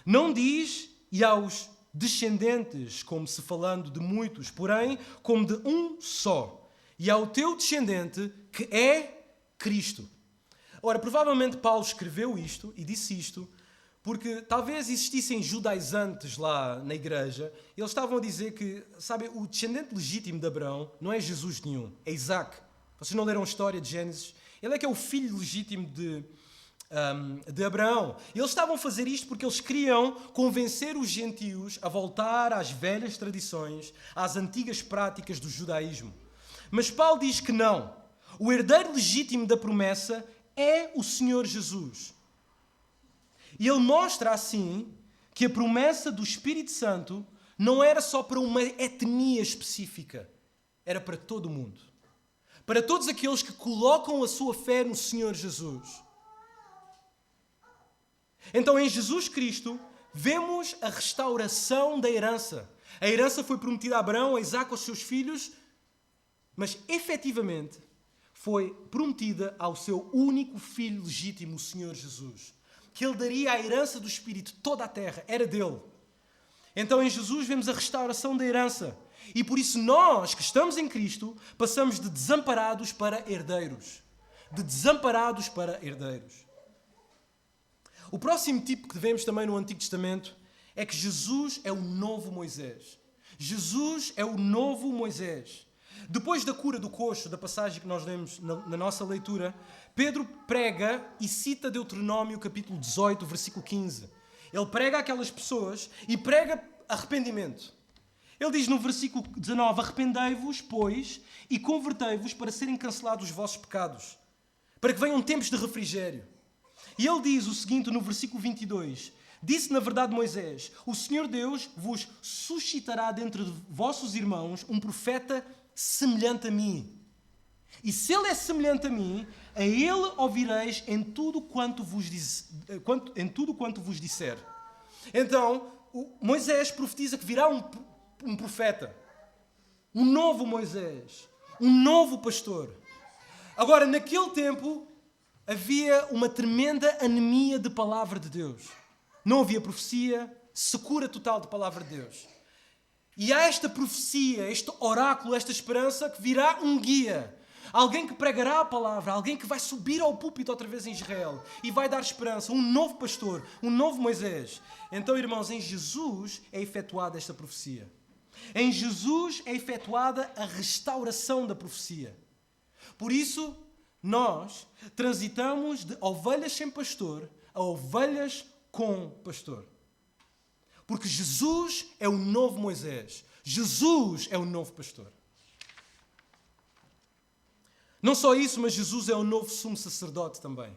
Não diz e aos descendentes, como se falando de muitos, porém, como de um só. E ao teu descendente, que é Cristo. Ora, provavelmente Paulo escreveu isto e disse isto porque talvez existissem judaizantes lá na igreja. Eles estavam a dizer que, sabe, o descendente legítimo de Abraão não é Jesus nenhum, é Isaac. Vocês não leram a história de Gênesis? Ele é que é o filho legítimo de Abraão. E eles estavam a fazer isto porque eles queriam convencer os gentios a voltar às velhas tradições, às antigas práticas do judaísmo. Mas Paulo diz que não. O herdeiro legítimo da promessa é o Senhor Jesus. E ele mostra assim que a promessa do Espírito Santo não era só para uma etnia específica, era para todo o mundo. Para todos aqueles que colocam a sua fé no Senhor Jesus. Então, em Jesus Cristo, vemos a restauração da herança. A herança foi prometida a Abraão, a Isaac, aos seus filhos, mas efetivamente foi prometida ao seu único filho legítimo, o Senhor Jesus. Que ele daria a herança do Espírito, toda a terra, era dele. Então em Jesus vemos a restauração da herança. E por isso nós, que estamos em Cristo, passamos de desamparados para herdeiros. De desamparados para herdeiros. O próximo tipo que vemos também no Antigo Testamento é que Jesus é o novo Moisés. Jesus é o novo Moisés. Depois da cura do coxo, da passagem que nós lemos na nossa leitura, Pedro prega e cita Deuteronômio capítulo 18, versículo 15. Ele prega aquelas pessoas e prega arrependimento. Ele diz no versículo 19, arrependei-vos, pois, e convertei-vos para serem cancelados os vossos pecados, para que venham tempos de refrigério. E ele diz o seguinte no versículo 22, disse na verdade Moisés, o Senhor Deus vos suscitará dentre vossos irmãos um profeta semelhante a mim. E se ele é semelhante a mim, a ele ouvireis em tudo quanto vos disser. Então, Moisés profetiza que virá um profeta, um novo Moisés, um novo pastor. Agora, naquele tempo, havia uma tremenda anemia de palavra de Deus. Não havia profecia, secura total de palavra de Deus. E há esta profecia, este oráculo, esta esperança que virá um guia. Alguém que pregará a palavra, alguém que vai subir ao púlpito outra vez em Israel e vai dar esperança, um novo pastor, um novo Moisés. Então, irmãos, em Jesus é efetuada esta profecia. Em Jesus é efetuada a restauração da profecia. Por isso, nós transitamos de ovelhas sem pastor a ovelhas com pastor. Porque Jesus é o novo Moisés. Jesus é o novo pastor. Não só isso, mas Jesus é o novo sumo sacerdote também.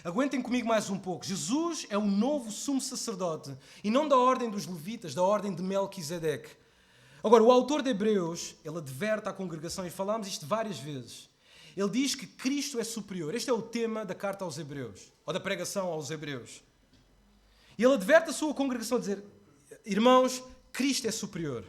Aguentem comigo mais um pouco. Jesus é o novo sumo sacerdote. E não da ordem dos levitas, da ordem de Melquisedeque. Agora, o autor de Hebreus, ele adverte à congregação, e falámos isto várias vezes. Ele diz que Cristo é superior. Este é o tema da carta aos Hebreus, ou da pregação aos Hebreus. E ele adverte a sua congregação a dizer, irmãos, Cristo é superior.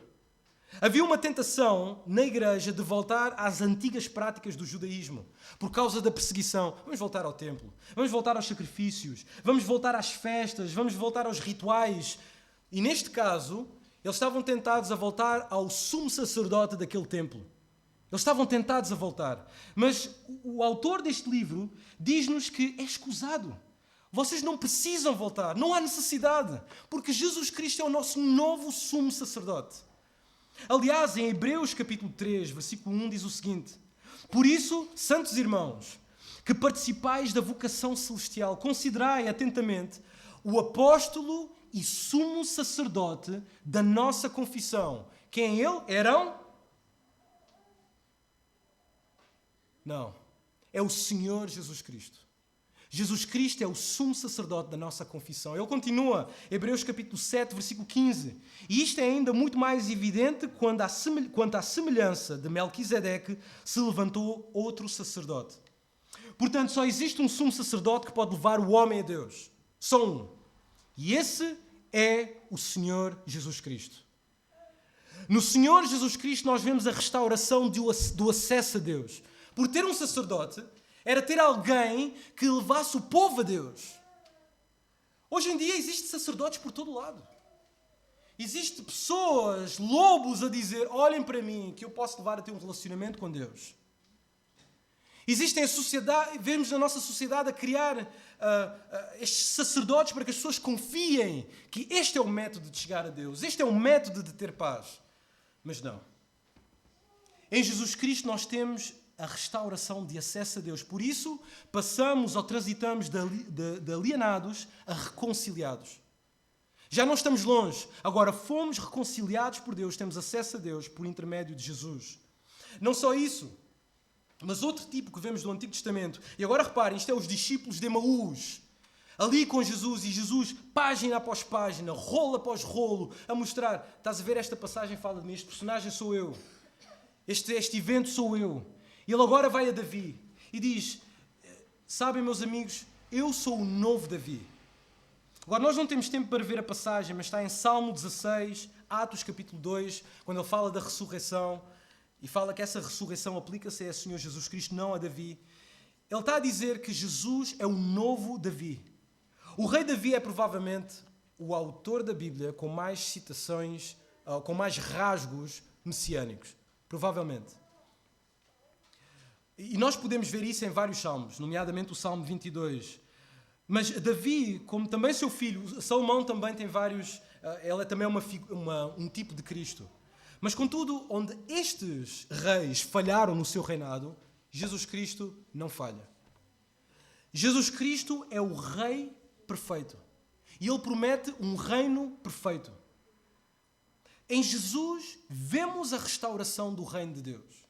Havia uma tentação na igreja de voltar às antigas práticas do judaísmo, por causa da perseguição. Vamos voltar ao templo, vamos voltar aos sacrifícios, vamos voltar às festas, vamos voltar aos rituais. E neste caso, eles estavam tentados a voltar ao sumo sacerdote daquele templo. Eles estavam tentados a voltar. Mas o autor deste livro diz-nos que é escusado. Vocês não precisam voltar, não há necessidade, porque Jesus Cristo é o nosso novo sumo sacerdote. Aliás, em Hebreus capítulo 3, versículo 1, diz o seguinte, por isso, santos irmãos, que participais da vocação celestial, considerai atentamente o apóstolo e sumo sacerdote da nossa confissão. Quem ele? Eram? Não. É o Senhor Jesus Cristo. Jesus Cristo é o sumo sacerdote da nossa confissão. Ele continua, Hebreus capítulo 7, versículo 15. E isto é ainda muito mais evidente quanto à semelhança de Melquisedeque se levantou outro sacerdote. Portanto, só existe um sumo sacerdote que pode levar o homem a Deus. Só um. E esse é o Senhor Jesus Cristo. No Senhor Jesus Cristo nós vemos a restauração do acesso a Deus. Por ter um sacerdote, era ter alguém que levasse o povo a Deus. Hoje em dia existem sacerdotes por todo lado. Existem pessoas, lobos a dizer, olhem para mim que eu posso levar a ter um relacionamento com Deus. Existem vemos na nossa sociedade a criar estes sacerdotes para que as pessoas confiem que este é o método de chegar a Deus, este é o método de ter paz. Mas não. Em Jesus Cristo nós temos a restauração de acesso a Deus. Por isso, passamos ou transitamos de alienados a reconciliados. Já não estamos longe. Agora fomos reconciliados por Deus, temos acesso a Deus por intermédio de Jesus. Não só isso, mas outro tipo que vemos do Antigo Testamento. E agora reparem, isto é os discípulos de Emaús. Ali com Jesus, e Jesus, página após página, rolo após rolo, a mostrar. Estás a ver, esta passagem fala de mim, este personagem sou eu. Este evento sou eu. E ele agora vai a Davi e diz, sabem meus amigos, eu sou o novo Davi. Agora nós não temos tempo para ver a passagem, mas está em Salmo 16, Atos capítulo 2, quando ele fala da ressurreição e fala que essa ressurreição aplica-se a Senhor Jesus Cristo, não a Davi. Ele está a dizer que Jesus é o novo Davi. O rei Davi é provavelmente o autor da Bíblia com mais citações, com mais rasgos messiânicos. Provavelmente. E nós podemos ver isso em vários salmos, nomeadamente o Salmo 22. Mas Davi, como também seu filho, Salomão também tem vários... Ele é também um tipo de Cristo. Mas, contudo, onde estes reis falharam no seu reinado, Jesus Cristo não falha. Jesus Cristo é o Rei perfeito. E Ele promete um reino perfeito. Em Jesus, vemos a restauração do reino de Deus.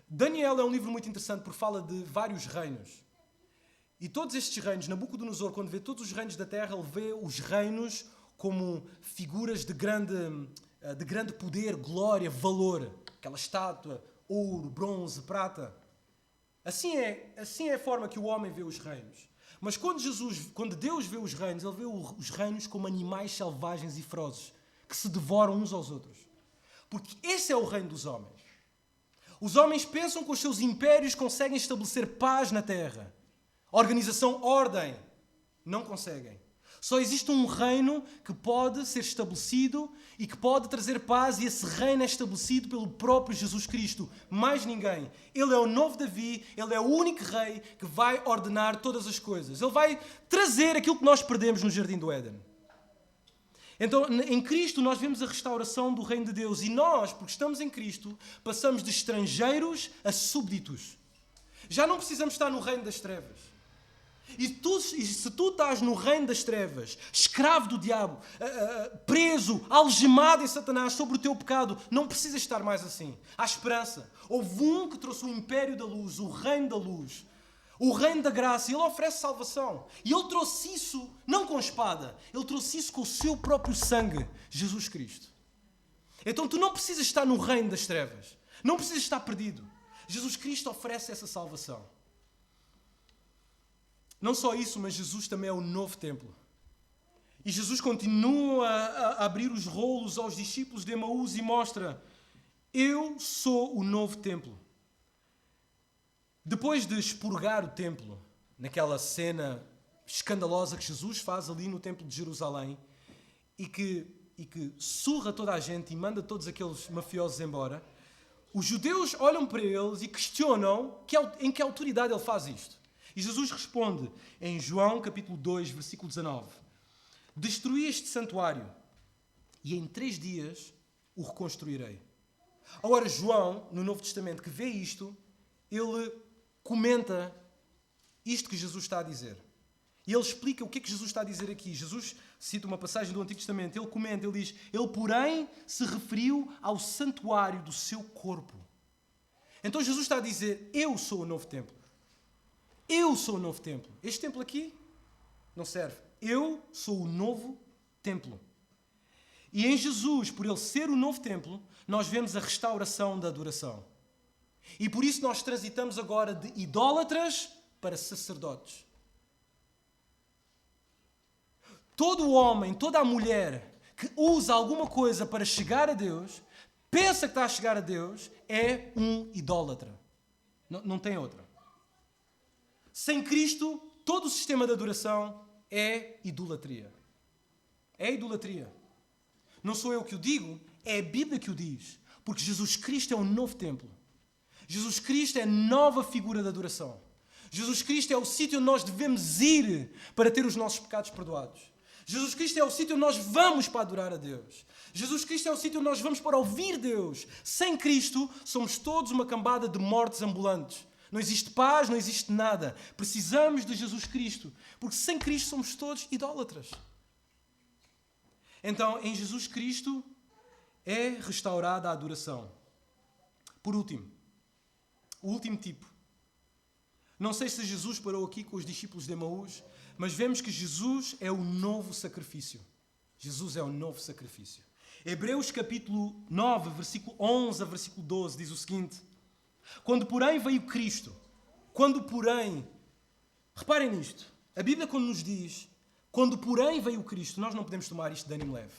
Daniel é um livro muito interessante porque fala de vários reinos. E todos estes reinos, Nabucodonosor, quando vê todos os reinos da terra, ele vê os reinos como figuras de grande poder, glória, valor. Aquela estátua, ouro, bronze, prata. Assim é a forma que o homem vê os reinos. Mas quando Deus vê os reinos, ele vê os reinos como animais selvagens e ferozes, que se devoram uns aos outros. Porque esse é o reino dos homens. Os homens pensam que os seus impérios conseguem estabelecer paz na terra. Organização, ordem. Não conseguem. Só existe um reino que pode ser estabelecido e que pode trazer paz, e esse reino é estabelecido pelo próprio Jesus Cristo. Mais ninguém. Ele é o novo Davi, ele é o único rei que vai ordenar todas as coisas. Ele vai trazer aquilo que nós perdemos no Jardim do Éden. Então, em Cristo, nós vemos a restauração do reino de Deus. E nós, porque estamos em Cristo, passamos de estrangeiros a súbditos. Já não precisamos estar no reino das trevas. E se tu estás no reino das trevas, escravo do diabo, preso, algemado em Satanás sobre o teu pecado, não precisas estar mais assim. Há esperança. Houve um que trouxe o império da luz, o reino da luz. O reino da graça, ele oferece salvação. E ele trouxe isso, não com espada, ele trouxe isso com o seu próprio sangue, Jesus Cristo. Então tu não precisas estar no reino das trevas. Não precisas estar perdido. Jesus Cristo oferece essa salvação. Não só isso, mas Jesus também é o novo templo. E Jesus continua a abrir os rolos aos discípulos de Emaús e mostra: eu sou o novo templo. Depois de expurgar o templo, naquela cena escandalosa que Jesus faz ali no templo de Jerusalém, e que surra toda a gente e manda todos aqueles mafiosos embora, os judeus olham para eles e questionam em que autoridade ele faz isto. E Jesus responde em João capítulo 2, versículo 19: destruí este santuário e em 3 dias o reconstruirei. Agora João, no Novo Testamento, que vê isto, ele comenta isto que Jesus está a dizer. E ele explica o que é que Jesus está a dizer aqui. Jesus cita uma passagem do Antigo Testamento. Ele comenta, ele diz: ele, porém, se referiu ao santuário do seu corpo. Então Jesus está a dizer: eu sou o novo templo. Eu sou o novo templo. Este templo aqui não serve. Eu sou o novo templo. E em Jesus, por Ele ser o novo templo, nós vemos a restauração da adoração. E por isso nós transitamos agora de idólatras para sacerdotes. Todo o homem, toda a mulher que usa alguma coisa para chegar a Deus, pensa que está a chegar a Deus, é um idólatra. Não tem outra. Sem Cristo, todo o sistema de adoração é idolatria. É idolatria. Não sou eu que o digo, é a Bíblia que o diz. Porque Jesus Cristo é o novo templo. Jesus Cristo é a nova figura de adoração. Jesus Cristo é o sítio onde nós devemos ir para ter os nossos pecados perdoados. Jesus Cristo é o sítio onde nós vamos para adorar a Deus. Jesus Cristo é o sítio onde nós vamos para ouvir Deus. Sem Cristo, somos todos uma cambada de mortes ambulantes. Não existe paz, não existe nada. Precisamos de Jesus Cristo. Porque sem Cristo somos todos idólatras. Então, em Jesus Cristo é restaurada a adoração. Por último, o último tipo. Não sei se Jesus parou aqui com os discípulos de Emaús, mas vemos que Jesus é o novo sacrifício. Jesus é o novo sacrifício. Hebreus capítulo 9, versículo 11 a versículo 12 diz o seguinte: quando porém veio Cristo, reparem nisto, a Bíblia quando nos diz, quando porém veio Cristo, nós não podemos tomar isto de ânimo leve.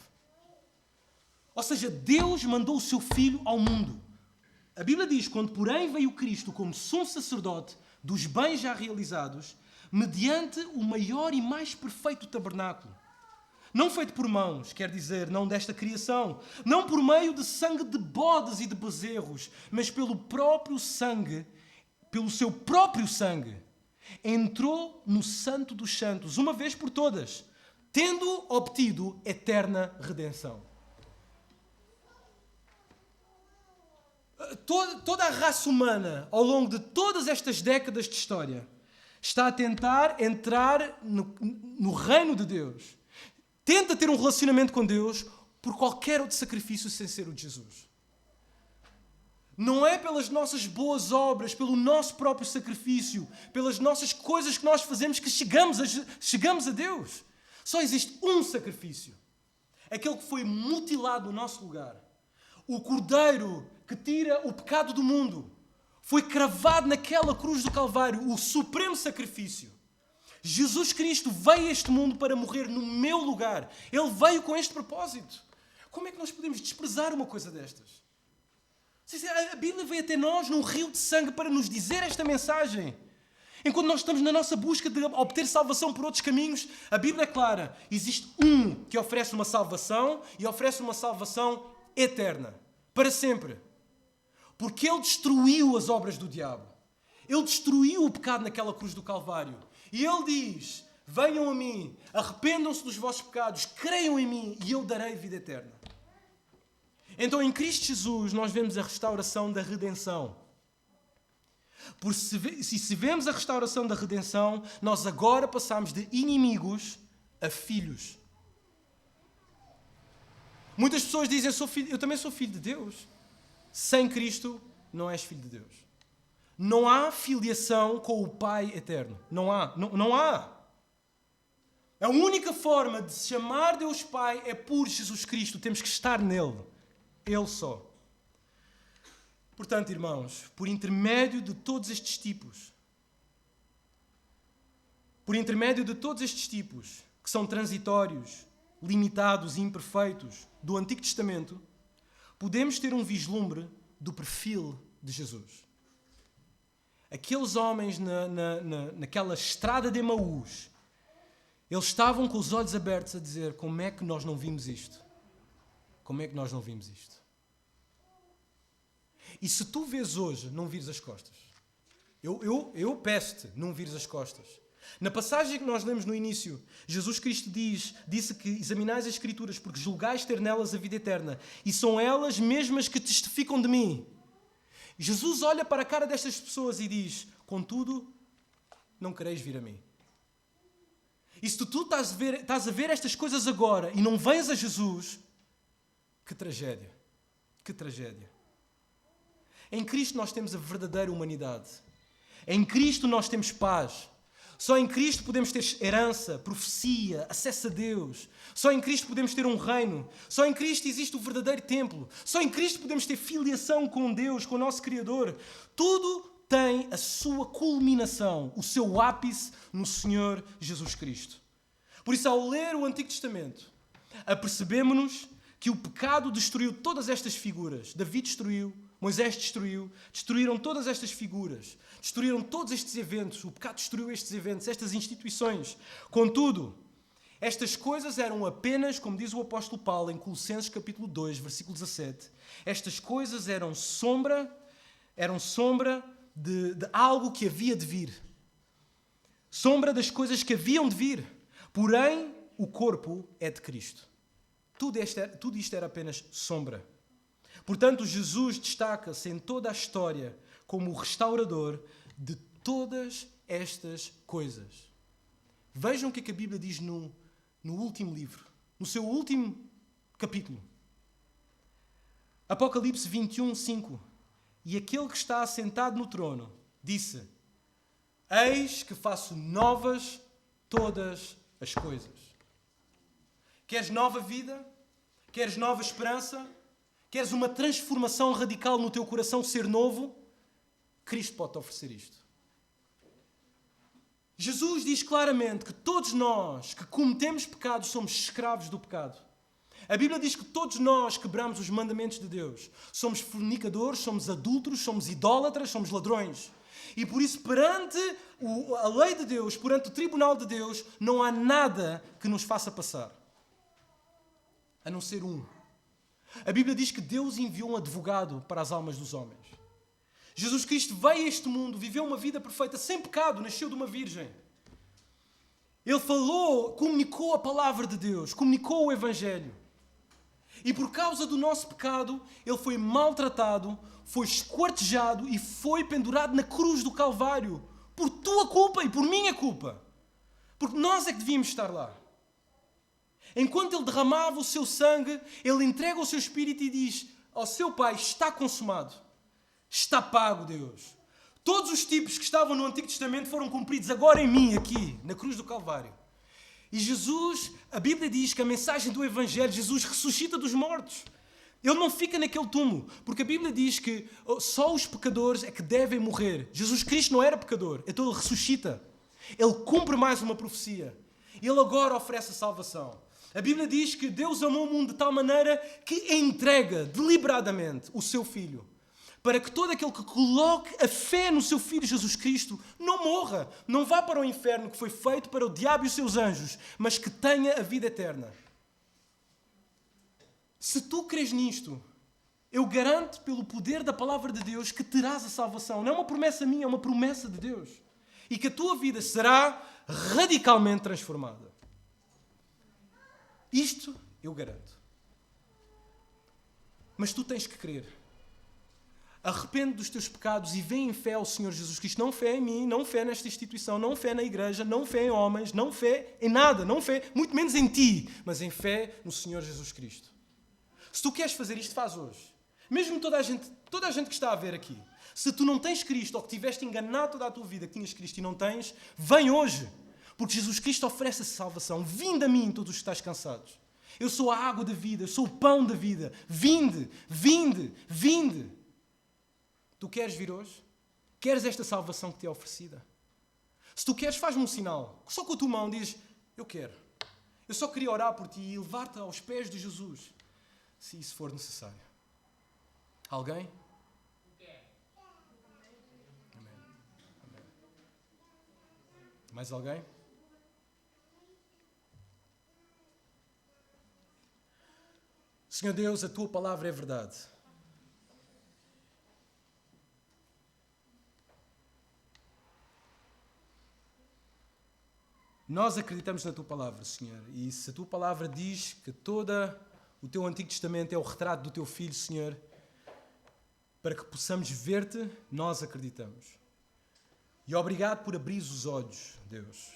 Ou seja, Deus mandou o seu Filho ao mundo. A Bíblia diz, quando porém veio Cristo como sumo sacerdote dos bens já realizados, mediante o maior e mais perfeito tabernáculo. Não feito por mãos, quer dizer, não desta criação, não por meio de sangue de bodes e de bezerros, mas pelo próprio sangue, pelo seu próprio sangue, entrou no Santo dos Santos, uma vez por todas, tendo obtido eterna redenção. Toda a raça humana, ao longo de todas estas décadas de história, está a tentar entrar no reino de Deus. Tenta ter um relacionamento com Deus por qualquer outro sacrifício sem ser o de Jesus. Não é pelas nossas boas obras, pelo nosso próprio sacrifício, pelas nossas coisas que nós fazemos que chegamos a Deus. Só existe um sacrifício. Aquele que foi mutilado no nosso lugar. O Cordeiro que tira o pecado do mundo. Foi cravado naquela cruz do Calvário, o supremo sacrifício. Jesus Cristo veio a este mundo para morrer no meu lugar. Ele veio com este propósito. Como é que nós podemos desprezar uma coisa destas? A Bíblia veio até nós num rio de sangue para nos dizer esta mensagem. Enquanto nós estamos na nossa busca de obter salvação por outros caminhos, a Bíblia é clara. Existe um que oferece uma salvação e oferece uma salvação eterna. Para sempre. Porque Ele destruiu as obras do diabo. Ele destruiu o pecado naquela cruz do Calvário. E Ele diz, venham a mim, arrependam-se dos vossos pecados, creiam em mim e eu darei vida eterna. Então em Cristo Jesus nós vemos a restauração da redenção. Se vemos a restauração da redenção, nós agora passamos de inimigos a filhos. Muitas pessoas dizem, eu também sou filho de Deus. Sem Cristo não és filho de Deus. Não há filiação com o Pai eterno. Não há. A única forma de se chamar Deus Pai é por Jesus Cristo. Temos que estar nele. Ele só. Portanto, irmãos, por intermédio de todos estes tipos, que são transitórios, limitados e imperfeitos do Antigo Testamento, podemos ter um vislumbre do perfil de Jesus. Aqueles homens naquela estrada de Emaús, eles estavam com os olhos abertos a dizer, como é que nós não vimos isto? Como é que nós não vimos isto? E se tu vês hoje, não vires as costas. Eu peço-te, não vires as costas. Na passagem que nós lemos no início, Jesus Cristo disse que examinais as Escrituras porque julgais ter nelas a vida eterna. E são elas mesmas que testificam de mim. Jesus olha para a cara destas pessoas e diz, contudo, não quereis vir a mim. E se tu estás a ver estas coisas agora e não vens a Jesus, que tragédia. Que tragédia. Em Cristo nós temos a verdadeira humanidade. Em Cristo nós temos paz. Só em Cristo podemos ter herança, profecia, acesso a Deus. Só em Cristo podemos ter um reino. Só em Cristo existe o verdadeiro templo. Só em Cristo podemos ter filiação com Deus, com o nosso Criador. Tudo tem a sua culminação, o seu ápice no Senhor Jesus Cristo. Por isso, ao ler o Antigo Testamento, apercebemos-nos que o pecado destruiu todas estas figuras. Davi destruiu, Moisés destruiu, destruíram todas estas figuras, destruíram todos estes eventos, o pecado destruiu estes eventos, estas instituições. Contudo, estas coisas eram apenas, como diz o apóstolo Paulo em Colossenses capítulo 2, versículo 17, estas coisas eram sombra de algo que havia de vir. Sombra das coisas que haviam de vir. Porém, o corpo é de Cristo. Tudo isto era apenas sombra. Portanto, Jesus destaca-se em toda a história como o restaurador de todas estas coisas. Vejam o que a Bíblia diz no último livro, no seu último capítulo. Apocalipse 21, 5. E aquele que está assentado no trono disse: Eis que faço novas todas as coisas. Queres nova vida? Queres nova esperança? Queres uma transformação radical no teu coração, ser novo? Cristo pode-te oferecer isto. Jesus diz claramente que todos nós que cometemos pecados somos escravos do pecado. A Bíblia diz que todos nós quebramos os mandamentos de Deus. Somos fornicadores, somos adúlteros, somos idólatras, somos ladrões. E por isso, perante a lei de Deus, perante o tribunal de Deus, não há nada que nos faça passar. A não ser um. A Bíblia diz que Deus enviou um advogado para as almas dos homens. Jesus Cristo veio a este mundo, viveu uma vida perfeita, sem pecado, nasceu de uma virgem. Ele falou, comunicou a palavra de Deus, comunicou o Evangelho. E por causa do nosso pecado, ele foi maltratado, foi esquartejado e foi pendurado na cruz do Calvário. Por tua culpa e por minha culpa. Porque nós é que devíamos estar lá. Enquanto ele derramava o seu sangue, ele entrega o seu espírito e diz ao seu Pai: está consumado. Está pago, Deus. Todos os tipos que estavam no Antigo Testamento foram cumpridos agora em mim, aqui, na cruz do Calvário. E Jesus, a Bíblia diz que a mensagem do Evangelho, Jesus ressuscita dos mortos. Ele não fica naquele túmulo, porque a Bíblia diz que só os pecadores é que devem morrer. Jesus Cristo não era pecador, então ele ressuscita. Ele cumpre mais uma profecia. Ele agora oferece a salvação. A Bíblia diz que Deus amou o mundo de tal maneira que entrega deliberadamente o seu Filho, para que todo aquele que coloque a fé no seu Filho Jesus Cristo não morra, não vá para o inferno que foi feito para o diabo e os seus anjos, mas que tenha a vida eterna. Se tu crês nisto, eu garanto pelo poder da palavra de Deus que terás a salvação. Não é uma promessa minha, é uma promessa de Deus. E que a tua vida será radicalmente transformada. Isto eu garanto. Mas tu tens que crer. Arrepende dos teus pecados e vem em fé ao Senhor Jesus Cristo. Não fé em mim, não fé nesta instituição, não fé na igreja, não fé em homens, não fé em nada, não fé, muito menos em ti, mas em fé no Senhor Jesus Cristo. Se tu queres fazer isto, faz hoje. Mesmo toda a gente que está a ver aqui. Se tu não tens Cristo ou que tiveste enganado toda a tua vida que tinhas Cristo e não tens, vem hoje. Porque Jesus Cristo oferece a salvação. Vinde a mim, todos os que estáis cansados. Eu sou a água da vida, eu sou o pão da vida. Vinde, vinde, vinde. Tu queres vir hoje? Queres esta salvação que te é oferecida? Se tu queres, faz-me um sinal. Só com a tua mão diz: eu quero. Eu só queria orar por ti e levar-te aos pés de Jesus, se isso for necessário. Alguém? Amém. Amém. Mais alguém? Senhor Deus, a tua palavra é verdade. Nós acreditamos na tua palavra, Senhor, e se a tua palavra diz que todo o teu Antigo Testamento é o retrato do teu Filho, Senhor, para que possamos ver-te, nós acreditamos. E obrigado por abrir os olhos, Deus.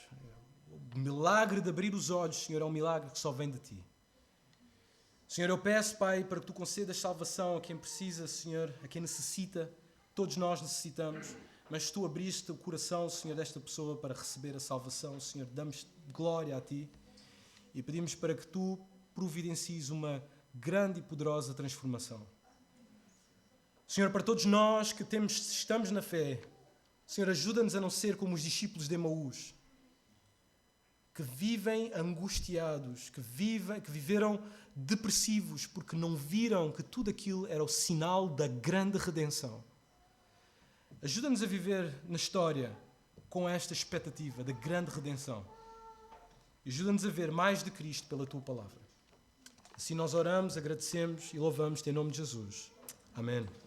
O milagre de abrir os olhos, Senhor, é um milagre que só vem de ti. Senhor, eu peço, Pai, para que tu concedas salvação a quem precisa, Senhor, a quem necessita. Todos nós necessitamos. mas tu abriste o coração, Senhor, desta pessoa para receber a salvação. Senhor, damos glória a Ti e pedimos para que Tu providencies uma grande e poderosa transformação. Senhor, para todos nós que estamos na fé, Senhor, ajuda-nos a não ser como os discípulos de Emaús, que vivem angustiados, que viveram depressivos, porque não viram que tudo aquilo era o sinal da grande redenção. Ajuda-nos a viver na história com esta expectativa da grande redenção. Ajuda-nos a ver mais de Cristo pela Tua palavra. Assim nós oramos, agradecemos e louvamos-Te em nome de Jesus. Amém.